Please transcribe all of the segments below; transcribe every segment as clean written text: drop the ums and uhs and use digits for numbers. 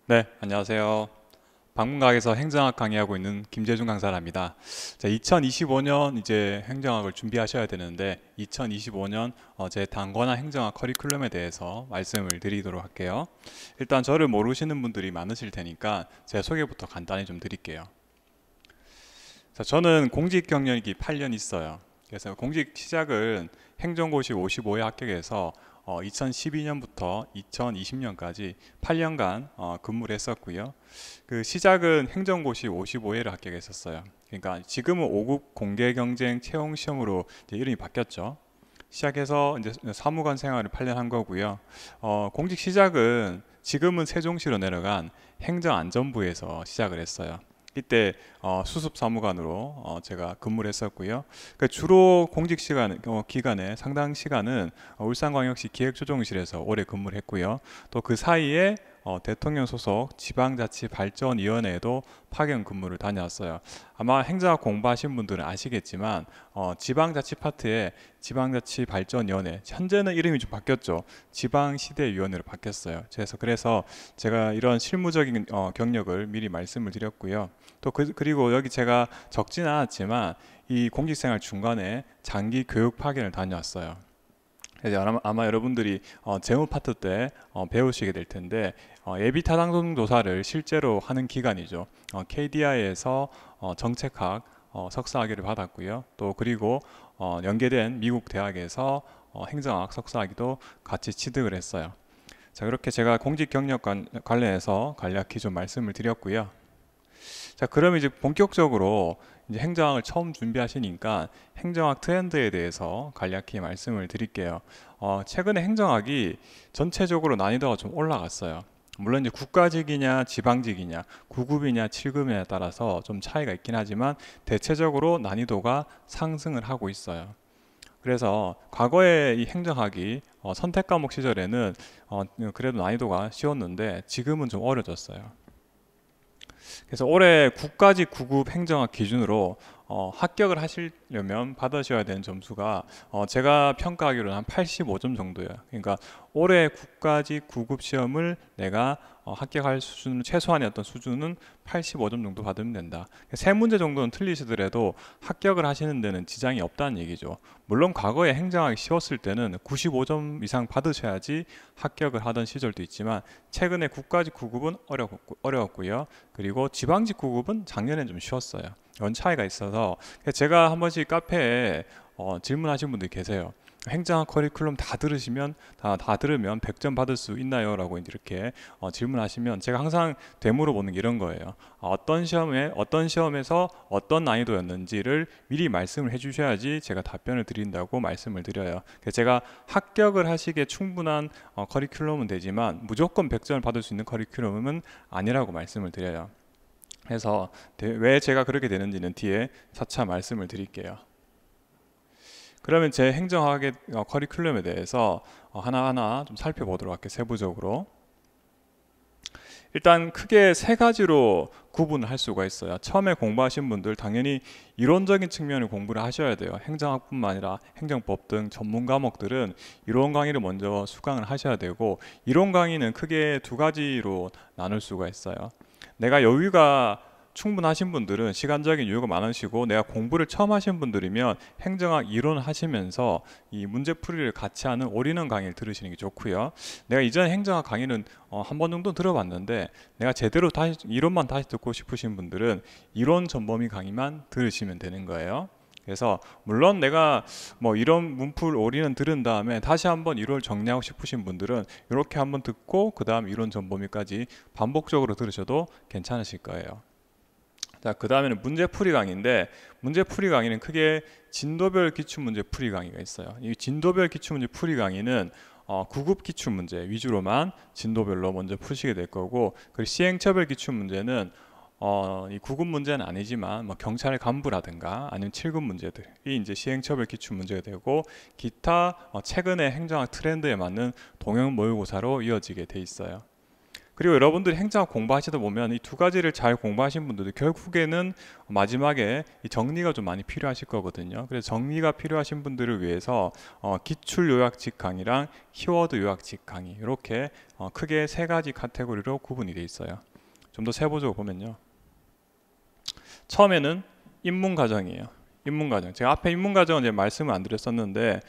네, 안녕하세요. 방문각에서 행정학 강의하고 있는 김재중 강사랍니다. 자, 2025년 이제 행정학을 준비하셔야 되는데 2025년 제 단권화 행정학 커리큘럼에 대해서 말씀을 드리도록 할게요. 일단 저를 모르시는 분들이 많으실 테니까 제 소개부터 간단히 좀 드릴게요. 자, 저는 공직 경력이 8년 있어요. 그래서 공직 시작은 행정고시 55회 합격해서 2012년부터 2020년까지 8년간 근무를 했었고요. 그 시작은 행정고시 55회를 합격했었어요. 그러니까 지금은 5급 공개경쟁 채용시험으로 이제 이름이 바뀌었죠. 시작해서 이제 사무관 생활을 8년 한 거고요. 공직 시작은 지금은 세종시로 내려간 행정안전부에서 시작을 했어요. 이때 수습 사무관으로 제가 근무를 했었고요. 그 주로 공직 시간 기간에 상당 시간은 울산광역시 기획조정실에서 오래 근무를 했고요. 또 그 사이에 대통령 소속 지방자치발전위원회에도 파견 근무를 다녀왔어요. 아마 행정학 공부하신 분들은 아시겠지만 지방자치 파트에 지방자치발전위원회, 현재는 이름이 좀 바뀌었죠. 지방시대위원회로 바뀌었어요. 그래서 제가 이런 실무적인 경력을 미리 말씀을 드렸고요. 또 그리고 여기 제가 적지는 않았지만 이 공직생활 중간에 장기 교육 파견을 다녀왔어요. 그래서 아마 여러분들이 재무 파트 때 배우시게 될 텐데 예비 타당성 조사를 실제로 하는 기관이죠. KDI에서 정책학 석사학위를 받았고요. 또 그리고 연계된 미국 대학에서 행정학 석사학위도 같이 취득을 했어요. 자, 그렇게 제가 공직 경력 관련해서 간략히 좀 말씀을 드렸고요. 자, 그럼 이제 본격적으로 이제 행정학을 처음 준비하시니까 행정학 트렌드에 대해서 간략히 말씀을 드릴게요. 최근에 행정학이 전체적으로 난이도가 좀 올라갔어요. 물론 이제 국가직이냐 지방직이냐 9급이냐 7급이냐에 따라서 좀 차이가 있긴 하지만 대체적으로 난이도가 상승을 하고 있어요. 그래서 과거에 이 행정학이 선택 과목 시절에는 그래도 난이도가 쉬웠는데 지금은 좀 어려졌어요. 그래서 올해 국가직 9급 행정학 기준으로 합격을 하시려면 받으셔야 되는 점수가 제가 평가하기로는 한 85점 정도예요. 그러니까 올해 국가직 9급 시험을 내가 합격할 수준은 최소한의 어떤 수준은 85점 정도 받으면 된다. 세 문제 정도는 틀리시더라도 합격을 하시는 데는 지장이 없다는 얘기죠. 물론 과거에 행정학이 쉬웠을 때는 95점 이상 받으셔야지 합격을 하던 시절도 있지만 최근에 국가직 9급은 어려웠고요. 그리고 지방직 9급은 작년엔 좀 쉬웠어요. 이런 차이가 있어서 제가 한 번씩 카페에 질문하신 분들이 계세요. 행정학 커리큘럼 다 들으시면 다 들으면 100점 받을 수 있나요? 라고 이렇게 질문하시면 제가 항상 되물어 보는 게 이런 거예요. 어떤 시험에서 어떤 난이도였는지를 미리 말씀을 해주셔야지 제가 답변을 드린다고 말씀을 드려요. 제가 합격을 하시기에 충분한 커리큘럼은 되지만 무조건 100점을 받을 수 있는 커리큘럼은 아니라고 말씀을 드려요. 그래서 왜 제가 그렇게 되는지는 뒤에 차차 말씀을 드릴게요. 그러면 제 행정학의 커리큘럼에 대해서 하나하나 좀 살펴보도록 할게요. 세부적으로. 일단 크게 세 가지로 구분을 할 수가 있어요. 처음에 공부하신 분들 당연히 이론적인 측면을 공부를 하셔야 돼요. 행정학뿐만 아니라 행정법 등 전문 과목들은 이론 강의를 먼저 수강을 하셔야 되고, 이론 강의는 크게 두 가지로 나눌 수가 있어요. 내가 여유가 충분하신 분들은, 시간적인 여유가 많으시고 내가 공부를 처음 하신 분들이면 행정학 이론 하시면서 이 문제풀이를 같이 하는 올인원 강의를 들으시는 게 좋고요. 내가 이전 행정학 강의는 한 번 정도 들어봤는데 내가 제대로 이론만 다시 듣고 싶으신 분들은 이론 전범위 강의만 들으시면 되는 거예요. 그래서 물론 내가 뭐 이런 문풀 올인원 들은 다음에 다시 한번 이론을 정리하고 싶으신 분들은 이렇게 한번 듣고 그 다음 이론 전범위까지 반복적으로 들으셔도 괜찮으실 거예요. 자, 그 다음에는 문제풀이 강의인데, 문제풀이 강의는 크게 진도별 기출문제 풀이 강의가 있어요. 이 진도별 기출문제 풀이 강의는 9급 기출문제 위주로만 진도별로 먼저 푸시게 될 거고, 그리고 시행처별 기출문제는 이 9급 문제는 아니지만 뭐 경찰 간부라든가 아니면 7급 문제들이 이제 시행처벌 기출 문제가 되고, 기타 최근의 행정학 트렌드에 맞는 동형 모의고사로 이어지게 돼 있어요. 그리고 여러분들이 행정학 공부하시다 보면 이 두 가지를 잘 공부하신 분들도 결국에는 마지막에 이 정리가 좀 많이 필요하실 거거든요. 그래서 정리가 필요하신 분들을 위해서 기출 요약집 강의랑 키워드 요약집 강의 이렇게 크게 세 가지 카테고리로 구분이 되어 있어요. 좀 더 세부적으로 보면요. 처음에는 입문 과정이에요. 입문 과정. 제가 앞에 입문 과정은 이제 말씀을 안 드렸었는데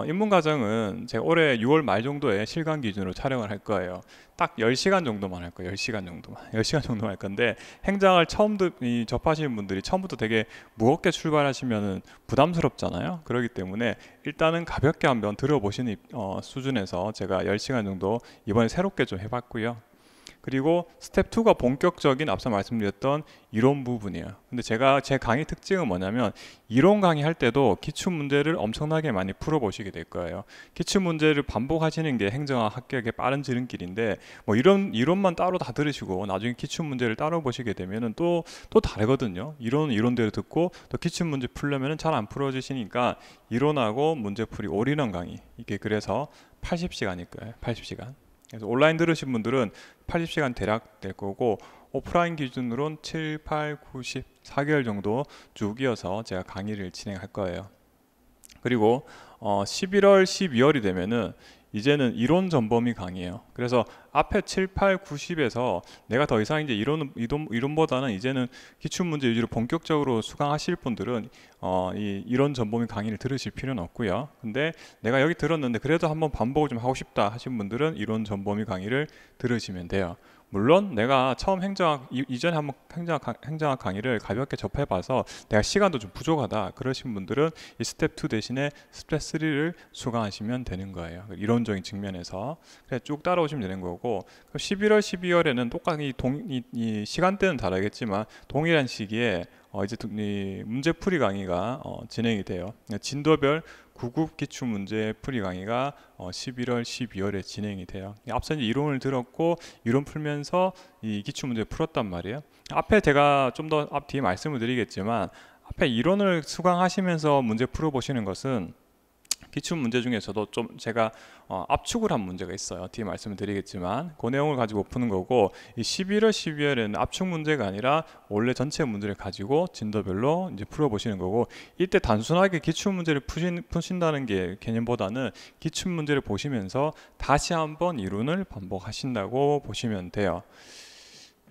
입문 과정은 제가 올해 6월 말 정도에 실강 기준으로 촬영을 할 거예요. 딱 10시간 정도만 할 거예요. 10시간 정도만. 10시간 정도만 할 건데 행정을 처음 접하시는 분들이 처음부터 되게 무겁게 출발하시면 부담스럽잖아요. 그렇기 때문에 일단은 가볍게 한번 들어보시는 수준에서 제가 10시간 정도 이번에 새롭게 좀 해봤고요. 그리고 스텝 2가 본격적인 앞서 말씀드렸던 이론 부분이에요. 근데 제가 제 강의 특징은 뭐냐면 이론 강의 할 때도 기출 문제를 엄청나게 많이 풀어보시게 될 거예요. 기출 문제를 반복하시는 게 행정학 합격의 빠른 지름길인데 뭐 이론만 따로 다 들으시고 나중에 기출 문제를 따로 보시게 되면은 또 다르거든요. 이론은 이론대로 듣고 또 기출 문제 풀려면은 잘 안 풀어지시니까 이론하고 문제풀이 올인원 강의 이게 그래서 80시간일 거예요. 80시간. 그래서 온라인 들으신 분들은 80시간 대략 될 거고 오프라인 기준으로는 7, 8, 9, 10, 4개월 정도 쭉 이어서 제가 강의를 진행할 거예요. 그리고 11월, 12월이 되면은 이제는 이론 전범위 강의예요. 그래서 앞에 7, 8, 9, 10에서 내가 더 이상 이제 이론보다는 이제는 기출 문제 위주로 본격적으로 수강하실 분들은 이 이론 전범위 강의를 들으실 필요는 없고요. 근데 내가 여기 들었는데 그래도 한번 반복을 좀 하고 싶다 하신 분들은 이론 전범위 강의를 들으시면 돼요. 물론 내가 처음 행정학 이전에 한번 행정학 강의를 가볍게 접해봐서 내가 시간도 좀 부족하다 그러신 분들은 이 스텝 2 대신에 스텝 3를 수강하시면 되는 거예요. 이론적인 측면에서 쭉 따라오시면 되는 거고 11월, 12월에는 똑같이 이 시간대는 다르겠지만 동일한 시기에 이제 문제풀이 강의가 진행이 돼요. 진도별 9급 기출 문제 풀이 강의가 11월, 12월에 진행이 돼요. 앞서 이제 이론을 들었고 이론 풀면서 이 기출 문제 풀었단 말이에요. 앞에 제가 좀 더 앞 뒤에 말씀을 드리겠지만 앞에 이론을 수강하시면서 문제 풀어보시는 것은 기출 문제 중에서도 좀 제가 압축을 한 문제가 있어요. 뒤에 말씀을 드리겠지만 그 내용을 가지고 푸는 거고 이 11월, 12월에는 압축 문제가 아니라 원래 전체 문제를 가지고 진도별로 이제 풀어보시는 거고 이때 단순하게 기출 문제를 푸신다는 게 개념보다는 기출 문제를 보시면서 다시 한번 이론을 반복하신다고 보시면 돼요.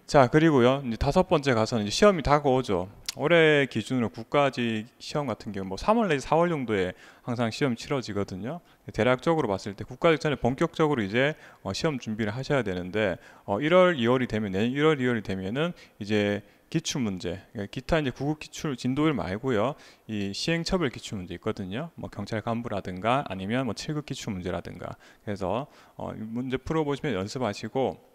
자, 그리고요 이제 다섯 번째 가서는 이제 시험이 다가오죠. 올해 기준으로 국가직 시험 같은 경우 뭐 3월 내지 4월 정도에 항상 시험 치러지거든요. 대략적으로 봤을 때 국가직 전에 본격적으로 이제 시험 준비를 하셔야 되는데 1월, 2월이 되면 내년 1월, 2월이 되면은 이제 기출 문제, 기타 이제 구급 기출 진도율 말고요, 이 시행처벌 기출 문제 있거든요. 뭐 경찰 간부라든가 아니면 뭐 7급 기출 문제라든가. 그래서 문제 풀어보시면 연습하시고.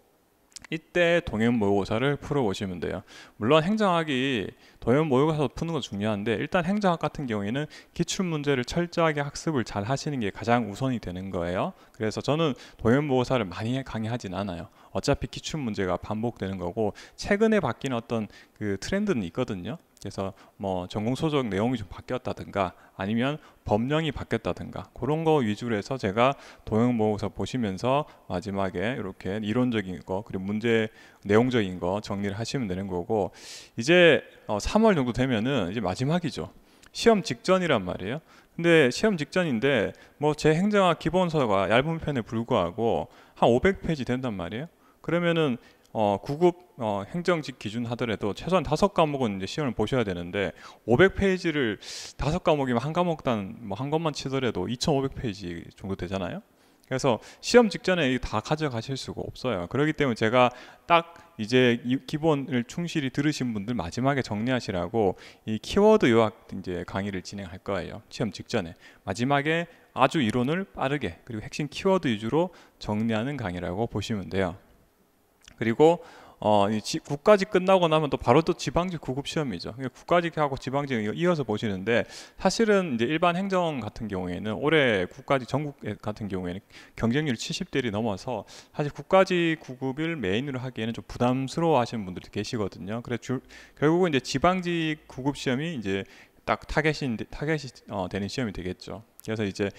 이때 동형 모의고사를 풀어보시면 돼요. 물론 행정학이 동형 모의고사 푸는 건 중요한데 일단 행정학 같은 경우에는 기출 문제를 철저하게 학습을 잘 하시는 게 가장 우선이 되는 거예요. 그래서 저는 동형 모의고사를 많이 강의하진 않아요. 어차피 기출 문제가 반복되는 거고 최근에 바뀐 어떤 그 트렌드는 있거든요. 그래서 뭐 전공 소속 내용이 좀 바뀌었다든가 아니면 법령이 바뀌었다든가 그런 거 위주로 해서 제가 동형 모의고사 보시면서 마지막에 이렇게 이론적인 거 그리고 문제 내용적인 거 정리를 하시면 되는 거고 이제 3월 정도 되면은 이제 마지막이죠. 시험 직전이란 말이에요. 근데 시험 직전인데 뭐 제 행정학 기본서가 얇은 편에 불구하고 한 500페이지 된단 말이에요. 그러면은 9급 행정직 기준 하더라도 최소한 5과목은 이제 시험을 보셔야 되는데 500페이지를 5과목이면 한 과목당 뭐 한 것만 치더라도 2500페이지 정도 되잖아요. 그래서 시험 직전에 다 가져가실 수가 없어요. 그렇기 때문에 제가 딱 이제 이 기본을 충실히 들으신 분들 마지막에 정리하시라고 이 키워드 요약 이제 강의를 진행할 거예요. 시험 직전에 마지막에 아주 이론을 빠르게 그리고 핵심 키워드 위주로 정리하는 강의라고 보시면 돼요. 그리고 국가직 끝나고 나면 또 바로 또 지방직 9급 시험이죠. 국가직하고 지방직 이어서 보시는데 사실은 이제 일반 행정 같은 경우에는 올해 국가직 전국 같은 경우에는 경쟁률이 70대를 넘어서 사실 국가직 9급을 메인으로 하기에는 좀 부담스러워 하시는 분들이 계시거든요. 그래서 결국은 이제 지방직 9급 시험이 이제 딱 타겟이 되는 시험이 되겠죠. 그래서 이제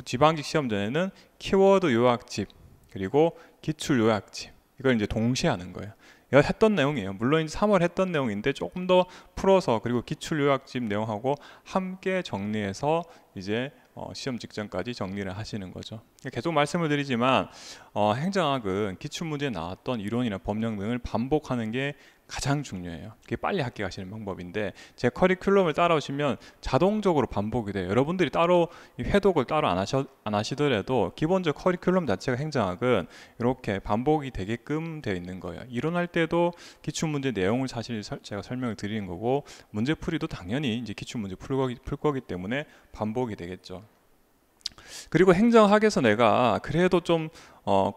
지방직 시험 전에는 키워드 요약집 그리고 기출 요약집 이걸 이제 동시에 하는 거예요. 이거 했던 내용이에요. 물론 이제 3월 했던 내용인데 조금 더 풀어서, 그리고 기출 요약집 내용하고 함께 정리해서 이제 시험 직전까지 정리를 하시는 거죠. 계속 말씀을 드리지만 행정학은 기출문제에 나왔던 이론이나 법령 등을 반복하는 게 가장 중요해요. 그게 빨리 합격하시는 방법인데, 제 커리큘럼을 따라오시면 자동적으로 반복이 돼요. 여러분들이 따로 회독을 따로 안 하시더라도 기본적 커리큘럼 자체가 행정학은 이렇게 반복이 되게끔 되어 있는 거예요. 이론할 때도 기출문제 내용을 사실 제가 설명을 드리는 거고, 문제풀이도 당연히 이제 기출문제 풀 거기 때문에 반복이 되겠죠. 그리고 행정학에서 내가 그래도 좀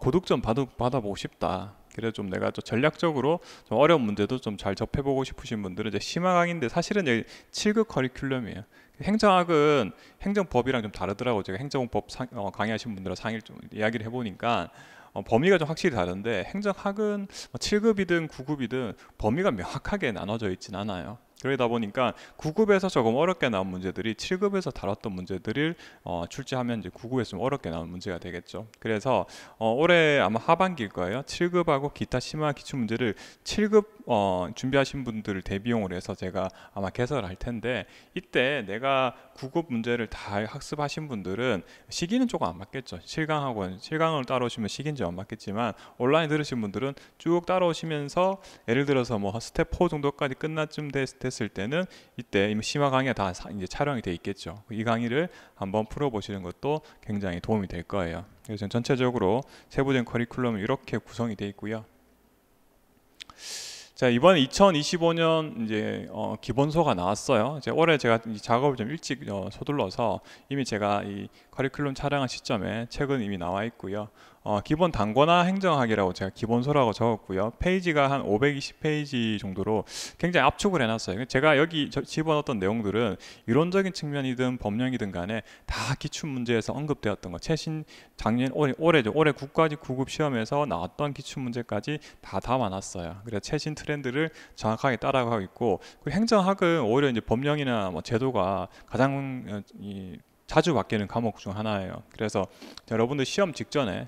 고득 좀 받아보고 싶다, 그래서 좀 내가 좀 전략적으로 좀 어려운 문제도 좀 잘 접해보고 싶으신 분들은 이제 심화강인데, 사실은 이제 7급 커리큘럼이에요. 행정학은 행정법이랑 좀 다르더라고. 제가 행정법 강의하신 분들과 상의를 좀 이야기를 해보니까 범위가 좀 확실히 다른데, 행정학은 7급이든 9급이든 범위가 명확하게 나눠져 있진 않아요. 그러다 보니까 9급에서 조금 어렵게 나온 문제들이 7급에서 다뤘던 문제들을 출제하면 이제 9급에서 좀 어렵게 나온 문제가 되겠죠. 그래서 올해 아마 하반기일 거예요. 7급하고 기타 심화 기출 문제를 7급 준비하신 분들을 대비용으로 해서 제가 아마 개설할 텐데, 이때 내가 9급 문제를 다 학습하신 분들은 시기는 조금 안 맞겠죠. 실강을 따라오시면 시기는 좀 안 맞겠지만, 온라인 들으신 분들은 쭉 따라오시면서 예를 들어서 뭐 스텝 4 정도까지 끝나쯤 됐을 때는 이때 이미 심화 강의가 다 이제 촬영이 돼 있겠죠. 이 강의를 한번 풀어보시는 것도 굉장히 도움이 될 거예요. 그래서 전체적으로 세부적인 커리큘럼은 이렇게 구성이 되어 있고요. 자, 이번 2025년 이제 기본서가 나왔어요. 이제 올해 제가 이 작업을 좀 일찍 서둘러서 이미 제가 이 커리큘럼 촬영한 시점에 책은 이미 나와 있고요. 기본 단권화 행정학이라고 제가 기본서라고 적었고요. 페이지가 한 520페이지 정도로 굉장히 압축을 해놨어요. 제가 여기 집어넣었던 내용들은 이론적인 측면이든 법령이든 간에 다 기출문제에서 언급되었던 거, 최신 올해 국가직 9급 시험에서 나왔던 기출문제까지 다 담아놨어요. 그래서 최신 트렌드를 정확하게 따라가고 있고, 그 행정학은 오히려 이제 법령이나 뭐 제도가 가장 자주 바뀌는 과목 중 하나예요. 그래서 여러분들 시험 직전에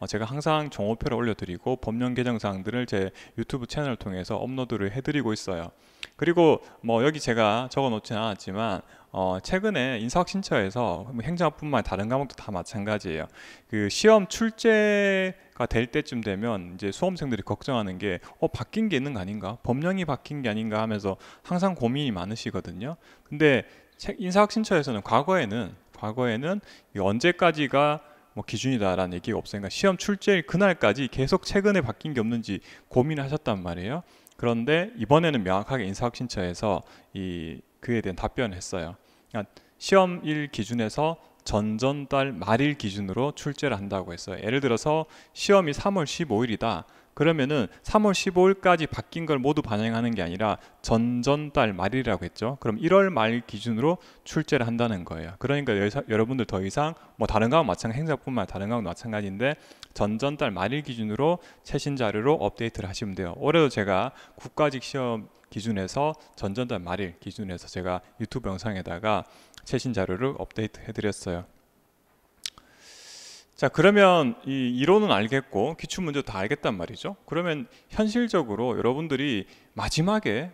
제가 항상 종호표를 올려드리고 법령 개정 사항들을 제 유튜브 채널을 통해서 업로드를 해드리고 있어요. 그리고 뭐 여기 제가 적어놓지는 않았지만 최근에 인사혁신처에서 행정학뿐만 아니라 다른 과목도 다 마찬가지예요. 그 시험 출제가 될 때쯤 되면 이제 수험생들이 걱정하는 게 바뀐 게 있는 거 아닌가? 법령이 바뀐 게 아닌가 하면서 항상 고민이 많으시거든요. 근데 인사혁신처에서는 과거에는 언제까지가 뭐 기준이다라는 얘기가 없으니까 시험 출제일 그날까지 계속 최근에 바뀐 게 없는지 고민하셨단 말이에요. 그런데 이번에는 명확하게 인사혁신처에서 그에 대한 답변을 했어요. 그러니까 시험일 기준에서 전전달 말일 기준으로 출제를 한다고 했어요. 예를 들어서 시험이 3월 15일이다. 그러면은 3월 15일까지 바뀐 걸 모두 반영하는 게 아니라 전전달 말이라고 했죠. 그럼 1월 말 기준으로 출제를 한다는 거예요. 그러니까 여러분들 더 이상 뭐 다른 과목 마찬가지, 행정뿐만 아니라 다른 과목 마찬가지인데 전전달 말일 기준으로 최신 자료로 업데이트를 하시면 돼요. 올해도 제가 국가직 시험 기준에서 전전달 말일 기준에서 제가 유튜브 영상에다가 최신 자료를 업데이트 해드렸어요. 자, 그러면 이 이론은 알겠고 기출 문제도 다 알겠단 말이죠. 그러면 현실적으로 여러분들이 마지막에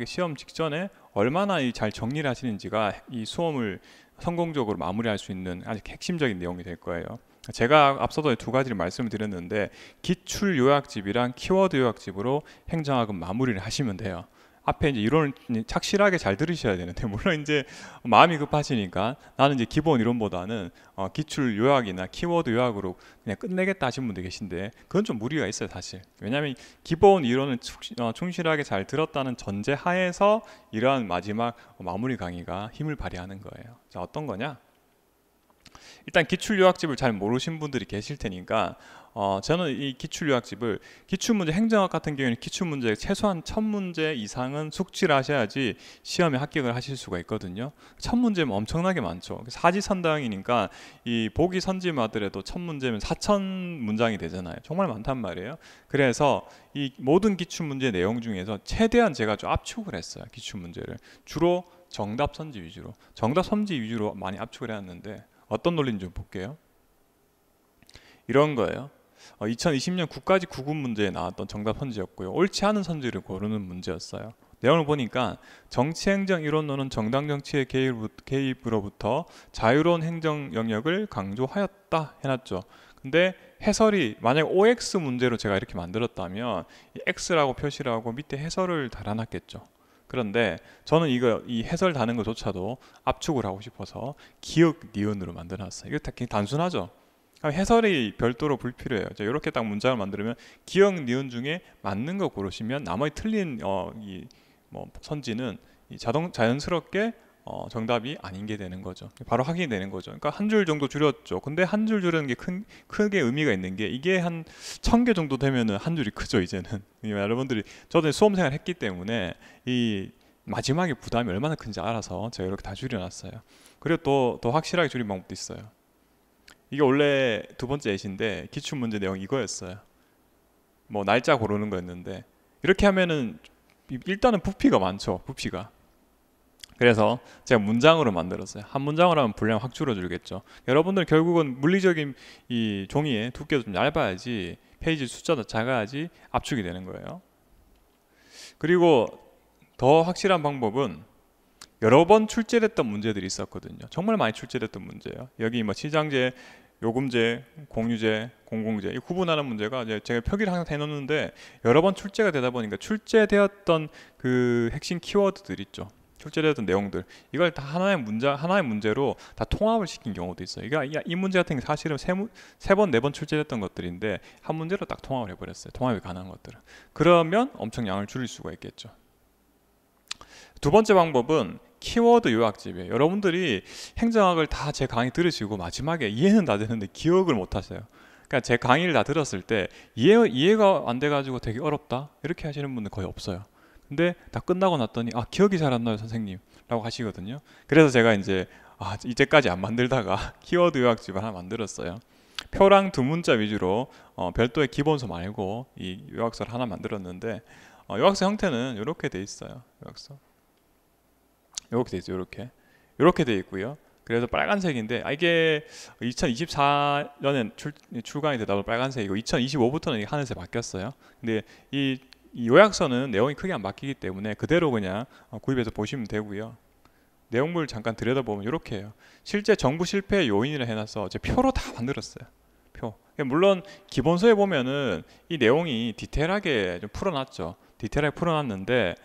시험 직전에 얼마나 잘 정리를 하시는지가 이 수험을 성공적으로 마무리할 수 있는 아주 핵심적인 내용이 될 거예요. 제가 앞서도 두 가지를 말씀을 드렸는데, 기출 요약집이랑 키워드 요약집으로 행정학은 마무리를 하시면 돼요. 앞에 이제 이론을 착실하게 잘 들으셔야 되는데, 물론 이제 마음이 급하시니까 나는 이제 기본 이론보다는 기출 요약이나 키워드 요약으로 그냥 끝내겠다 하신 분들 계신데, 그건 좀 무리가 있어요 사실. 왜냐하면 기본 이론을 충실하게 잘 들었다는 전제 하에서 이러한 마지막 마무리 강의가 힘을 발휘하는 거예요. 자, 어떤 거냐? 일단 기출 요약집을 잘 모르신 분들이 계실 테니까 저는 이 기출 요약집을, 기출문제 행정학 같은 경우에는 기출문제 최소한 1000문제 이상은 숙지를 하셔야지 시험에 합격을 하실 수가 있거든요. 1000문제면 엄청나게 많죠. 사지선다형이니까 이 보기 선지마들에도 1000문제면 4000문장이 되잖아요. 정말 많단 말이에요. 그래서 이 모든 기출문제 내용 중에서 최대한 제가 좀 압축을 했어요. 기출문제를 주로 정답 선지 위주로 많이 압축을 해왔는데, 어떤 논리인지 좀 볼게요. 이런 거예요. 2020년 국가직 구급 문제에 나왔던 정답 선지였고요. 옳지 않은 선지를 고르는 문제였어요. 내용을 보니까 정치행정 이론론은 정당 정치의 개입으로부터 자유로운 행정 영역을 강조하였다 해놨죠. 근데 해설이 만약 OX 문제로 제가 이렇게 만들었다면 이 X라고 표시를 하고 밑에 해설을 달아놨겠죠. 그런데 저는 이 해설 다는 것조차도 압축을 하고 싶어서 기역 니은으로 만들어놨어요. 이거 되게 단순하죠. 해설이 별도로 불필요해요. 이렇게 딱 문장을 만들면 기역 니은 중에 맞는 거 고르시면 나머지 틀린 선지는 자연스럽게 정답이 아닌 게 되는 거죠. 바로 확인이 되는 거죠. 그러니까 한 줄 정도 줄였죠. 근데 한 줄 줄이는 게 크게 의미가 있는 게 이게 한 1000개 정도 되면은 한 줄이 크죠, 이제는. 여러분들이 저도 수험생활 했기 때문에 이 마지막에 부담이 얼마나 큰지 알아서 제가 이렇게 다 줄여놨어요. 그리고 더 확실하게 줄인 방법도 있어요. 이게 원래 두 번째 예시인데 기출문제 내용이 이거였어요. 뭐 날짜 고르는 거였는데 이렇게 하면은 일단은 부피가 많죠. 부피가. 그래서 제가 문장으로 만들었어요. 한 문장으로 하면 분량 확 줄어들겠죠. 여러분들 결국은 물리적인 이 종이의 두께도 좀 얇아야지, 페이지 숫자도 작아야지 압축이 되는 거예요. 그리고 더 확실한 방법은 여러 번 출제됐던 문제들이 있었거든요. 정말 많이 출제됐던 문제예요. 여기 뭐 시장제, 요금제, 공유제, 공공제 이 구분하는 문제가 제가 표기를 항상 해놓는데 여러 번 출제가 되다 보니까 출제되었던 그 핵심 키워드들 있죠. 출제되었던 내용들 이걸 다 하나의 문제로 다 통합을 시킨 경우도 있어요. 이 문제 같은 게 사실은 세 번, 네 번 출제됐던 것들인데 한 문제로 딱 통합을 해버렸어요. 통합이 가능한 것들은. 그러면 엄청 양을 줄일 수가 있겠죠. 두 번째 방법은 키워드 요약집이에요. 여러분들이 행정학을 다 제 강의 들으시고 마지막에 이해는 다 되는데 기억을 못 하세요. 그러니까 제 강의를 다 들었을 때 이해가 안 돼가지고 되게 어렵다 이렇게 하시는 분들 거의 없어요. 근데 다 끝나고 났더니 기억이 잘 안 나요 선생님 라고 하시거든요. 그래서 제가 이제까지 안 만들다가 키워드 요약집을 하나 만들었어요. 표랑 두 문자 위주로 별도의 기본서 말고 이 요약서를 하나 만들었는데 요약서 형태는 이렇게 돼 있어요. 요약서 이렇게 돼 있어요. 이렇게 돼 있고요. 그래서 빨간색인데 이게 2024년에 출간이 되다 보면 빨간색이고 2025부터는 하늘색 바뀌었어요. 근데 이 요약서는 내용이 크게 안 바뀌기 때문에 그대로 그냥 구입해서 보시면 되고요. 내용물 잠깐 들여다보면 이렇게 해요. 실제 정부 실패의 요인이라 해놔서 제 표로 다 만들었어요. 표. 물론 기본서에 보면은 이 내용이 디테일하게 좀 풀어놨죠. 디테일하게 풀어놨는데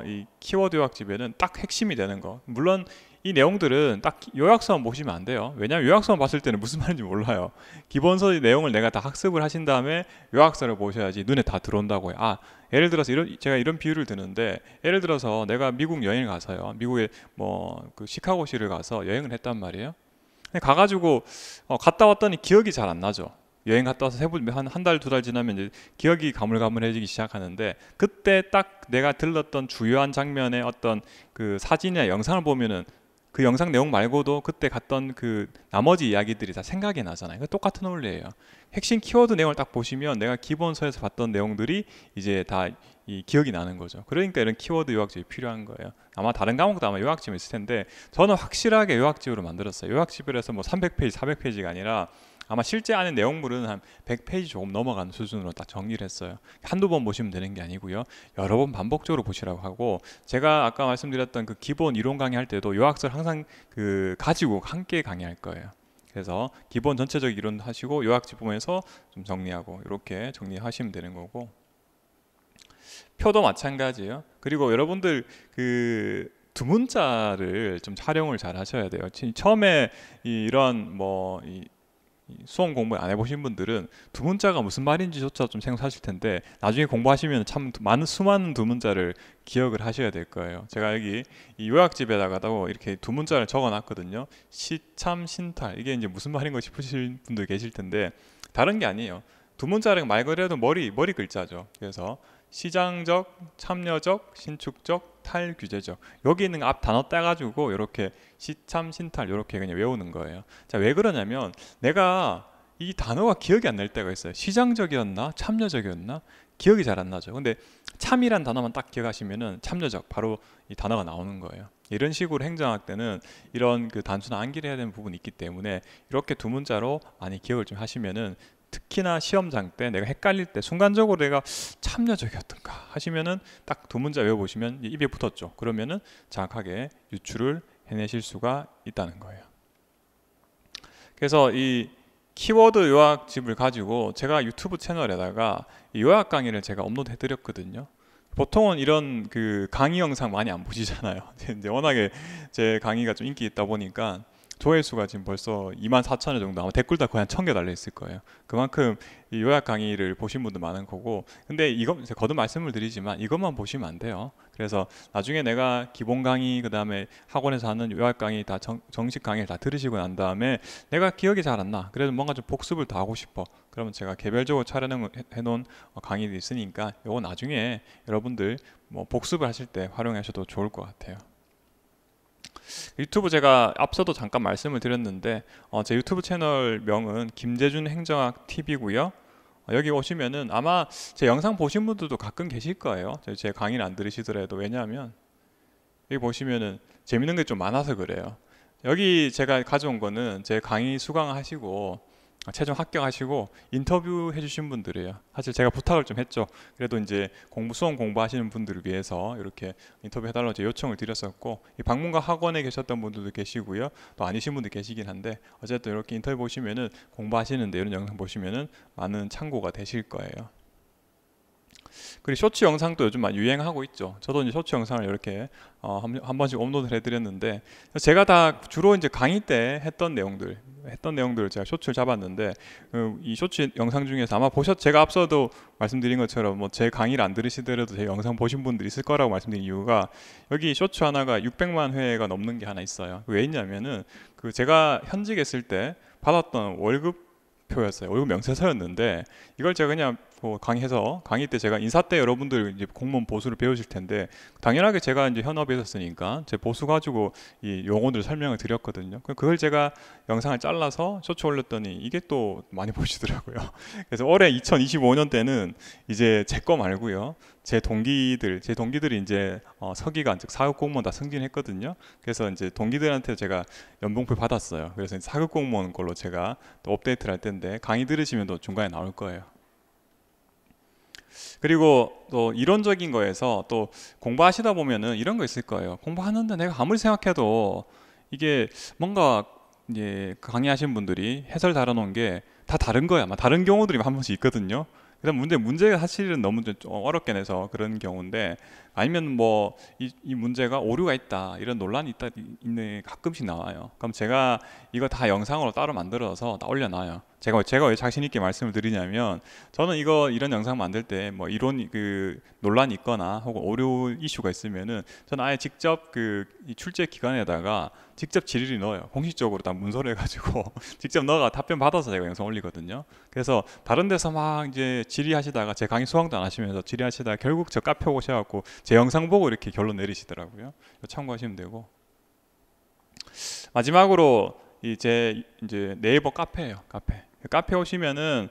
이 키워드 요약집에는 딱 핵심이 되는 거. 물론 이 내용들은 딱 요약서만 보시면 안 돼요. 왜냐하면 요약서만 봤을 때는 무슨 말인지 몰라요. 기본서의 내용을 내가 다 학습을 하신 다음에 요약서를 보셔야지 눈에 다 들어온다고요. 예를 들어서 제가 이런 비유를 드는데 예를 들어서 내가 미국 여행을 가서요. 미국의 그 시카고시를 가서 여행을 했단 말이에요. 가가지고 갔다 왔더니 기억이 잘 안 나죠. 여행 갔다 와서 한 달, 두 달 지나면 이제 기억이 가물가물해지기 시작하는데 그때 딱 내가 들렀던 주요한 장면의 어떤 그 사진이나 영상을 보면은 그 영상 내용 말고도 그때 갔던 그 나머지 이야기들이 다 생각이 나잖아요. 똑같은 원리예요. 핵심 키워드 내용을 딱 보시면 내가 기본서에서 봤던 내용들이 이제 다 이 기억이 나는 거죠. 그러니까 이런 키워드 요약집이 필요한 거예요. 아마 다른 과목도 아마 요약집이 있을 텐데 저는 확실하게 요약집으로 만들었어요. 요약집을 해서 300페이지, 400페이지가 아니라 아마 실제 안에 내용물은 한 100페이지 조금 넘어가는 수준으로 딱 정리를 했어요. 한두 번 보시면 되는 게 아니고요. 여러 번 반복적으로 보시라고 하고 제가 아까 말씀드렸던 그 기본 이론 강의할 때도 요약서를 항상 가지고 함께 강의할 거예요. 그래서 기본 전체적 이론 하시고 요약집 보면서 좀 정리하고 이렇게 정리하시면 되는 거고 표도 마찬가지예요. 그리고 여러분들 두 문자를 좀 활용을 잘 하셔야 돼요. 처음에 이런 수험 공부 안 해보신 분들은 두 문자가 무슨 말인지조차 좀 생각하실 텐데 나중에 공부하시면 참 수많은 두 문자를 기억을 하셔야 될 거예요. 제가 여기 이 요약집에다가도 이렇게 두 문자를 적어놨거든요. 시참 신탈 이게 이제 무슨 말인 거 싶으실 분들 계실 텐데 다른 게 아니에요. 두 문자는 말 그대로 머리 글자죠. 그래서 시장적, 참여적, 신축적, 탈규제적 여기 있는 앞 단어 따가지고 이렇게 시참 신탈 이렇게 그냥 외우는 거예요. 자, 왜 그러냐면 내가 이 단어가 기억이 안 날 때가 있어요. 시장적이었나 참여적이었나 기억이 잘 안 나죠. 근데 참이란 단어만 딱 기억하시면은 참여적 바로 이 단어가 나오는 거예요. 이런 식으로 행정학 때는 이런 단순한 암기를 해야 되는 부분이 있기 때문에 이렇게 두 문자로 많이 기억을 좀 하시면은 특히나 시험장 때 내가 헷갈릴 때 순간적으로 내가 참여적이었던가 하시면은 딱 두 문자 외워보시면 입에 붙었죠. 그러면은 정확하게 유출을 해내실 수가 있다는 거예요. 그래서 이 키워드 요약집을 가지고 제가 유튜브 채널에다가 이 요약 강의를 제가 업로드 해드렸거든요. 보통은 이런 그 강의 영상 많이 안 보시잖아요. 이제 워낙에 제 강의가 좀 인기 있다 보니까 조회수가 지금 벌써 24,000회 정도, 아마 댓글도 거의 한 1,000개 달려 있을 거예요. 그만큼 이 요약 강의를 보신 분도 많은 거고, 근데 이거 거듭 말씀을 드리지만 이것만 보시면 안 돼요. 그래서 나중에 내가 기본 강의, 그 다음에 학원에서 하는 요약 강의 다 정식 강의를 다 들으시고 난 다음에 내가 기억이 잘 안 나, 그래도 뭔가 좀 복습을 더 하고 싶어, 그러면 제가 개별적으로 촬영해 놓은 강의도 있으니까 요거 나중에 여러분들 뭐 복습을 하실 때 활용하셔도 좋을 것 같아요. 유튜브 제가 앞서도 잠깐 말씀을 드렸는데 제 유튜브 채널 명은 김재준 행정학 TV고요. 여기 오시면은 아마 제 영상 보신 분들도 가끔 계실 거예요. 제 강의를 안 들으시더라도. 왜냐하면 여기 보시면은 재밌는 게 좀 많아서 그래요. 여기 제가 가져온 거는 제 강의 수강하시고 최종 합격하시고 인터뷰 해주신 분들이에요. 사실 제가 부탁을 좀 했죠. 그래도 이제 수험 공부하시는 분들을 위해서 이렇게 인터뷰 해달라고 요청을 드렸었고, 이 방문가 학원에 계셨던 분들도 계시고요, 또 아니신 분들 계시긴 한데 어쨌든 이렇게 인터뷰 보시면은 공부하시는데 이런 영상 보시면은 많은 참고가 되실 거예요. 그리고 쇼츠 영상도 요즘 많이 유행하고 있죠. 저도 이제 쇼츠 영상을 이렇게 한 번씩 업로드를 해드렸는데, 제가 다 주로 이제 강의 때 했던 내용들을 제가 쇼츠를 잡았는데, 이 쇼츠 영상 중에서 아마 제가 앞서도 말씀드린 것처럼 뭐 제 강의를 안 들으시더라도 제 영상 보신 분들이 있을 거라고 말씀드린 이유가, 여기 쇼츠 하나가 600만 회가 넘는 게 하나 있어요. 왜 있냐면은 그 제가 현직에 있을 때 받았던 월급표였어요. 월급 명세서였는데, 이걸 제가 그냥 강의 때 제가 인사 때 여러분들 이제 공무원 보수를 배우실 텐데, 당연하게 제가 이제 현업에 있었으니까 제 보수 가지고 이 용어들 설명을 드렸거든요. 그걸 제가 영상을 잘라서 쇼츠 올렸더니 이게 또 많이 보시더라고요. 그래서 올해 2025년 때는 이제 제 거 말고요, 제 동기들이 이제 서기관, 즉 사급 공무원 다 승진했거든요. 그래서 이제 동기들한테 제가 연봉표 받았어요. 그래서 사급 공무원 걸로 제가 또 업데이트를 할 텐데, 강의 들으시면 또 중간에 나올 거예요. 그리고 또 이론적인 거에서 또 공부하시다 보면은 이런 거 있을 거예요. 공부하는데 내가 아무리 생각해도 이게 뭔가 이제 강의하신 분들이 해설 달아놓은 게 다 다른 거야. 다른 경우들이 한 번씩 있거든요. 그다음 문제가 사실은 너무 좀 어렵게 내서 그런 경우인데, 아니면 뭐 이 문제가 오류가 있다, 이런 논란이 있는 가끔씩 나와요. 그럼 제가 이거 다 영상으로 따로 만들어서 다 올려놔요. 제가 왜 자신 있게 말씀을 드리냐면, 저는 이런 영상 만들 때 뭐 이론 논란이 있거나 혹은 오류 이슈가 있으면은 저는 아예 직접 이 출제 기관에다가 직접 질의를 넣어요. 공식적으로 다 문서를 해가지고 직접 넣어가 답변 받아서 제가 영상 올리거든요. 그래서 다른 데서 막 이제 질의하시다가, 제 강의 수강도 안 하시면서 질의하시다가 결국 저 카페 오셔갖고 제 영상 보고 이렇게 결론 내리시더라고요. 참고하시면 되고, 마지막으로 이제 네이버 카페예요. 카페 오시면은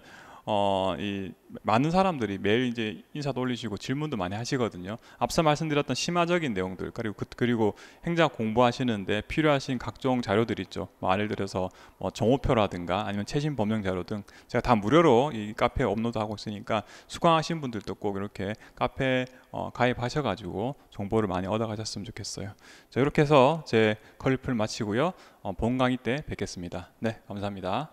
이 많은 사람들이 매일 이제 인사도 올리시고 질문도 많이 하시거든요. 앞서 말씀드렸던 심화적인 내용들, 그리고 행정학 공부하시는데 필요하신 각종 자료들 있죠. 뭐 예를 들어서 뭐 정오표라든가 아니면 최신 법령 자료 등 제가 다 무료로 이 카페에 업로드하고 있으니까, 수강하신 분들도 꼭 이렇게 카페 가입하셔가지고 정보를 많이 얻어가셨으면 좋겠어요. 자, 이렇게 해서 제 컬리풀 마치고요. 본 강의 때 뵙겠습니다. 네, 감사합니다.